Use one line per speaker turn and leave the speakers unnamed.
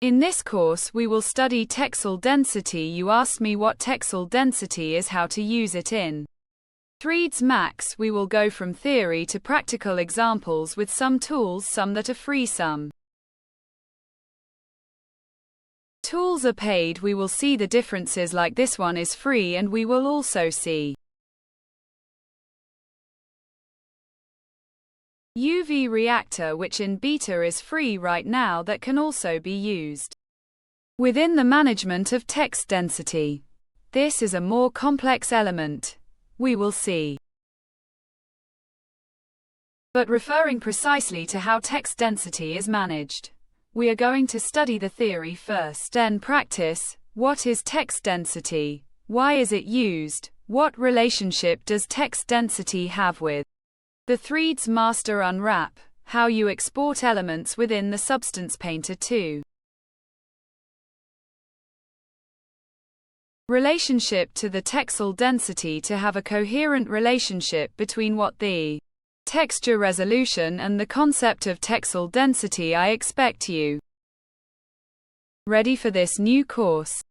In this course we will study Texel density. You asked me what Texel density is, how to use it in 3ds Max. We will go from theory to practical examples with some tools, some that are free, some tools are paid. We will see the differences, like this one is free, and we will also see UV reactor, which in beta is free right now, that can also be used within the management of text density. This is a more complex element. We will see. But referring precisely to how text density is managed, we are going to study the theory first, then practice. What is text density? Why is it used? What relationship does text density have with the 3ds master unwrap? How you export elements within the Substance Painter 2. Relationship to the Texel density. To have a coherent relationship between what the texture resolution and the concept of Texel density, I expect you ready for this new course.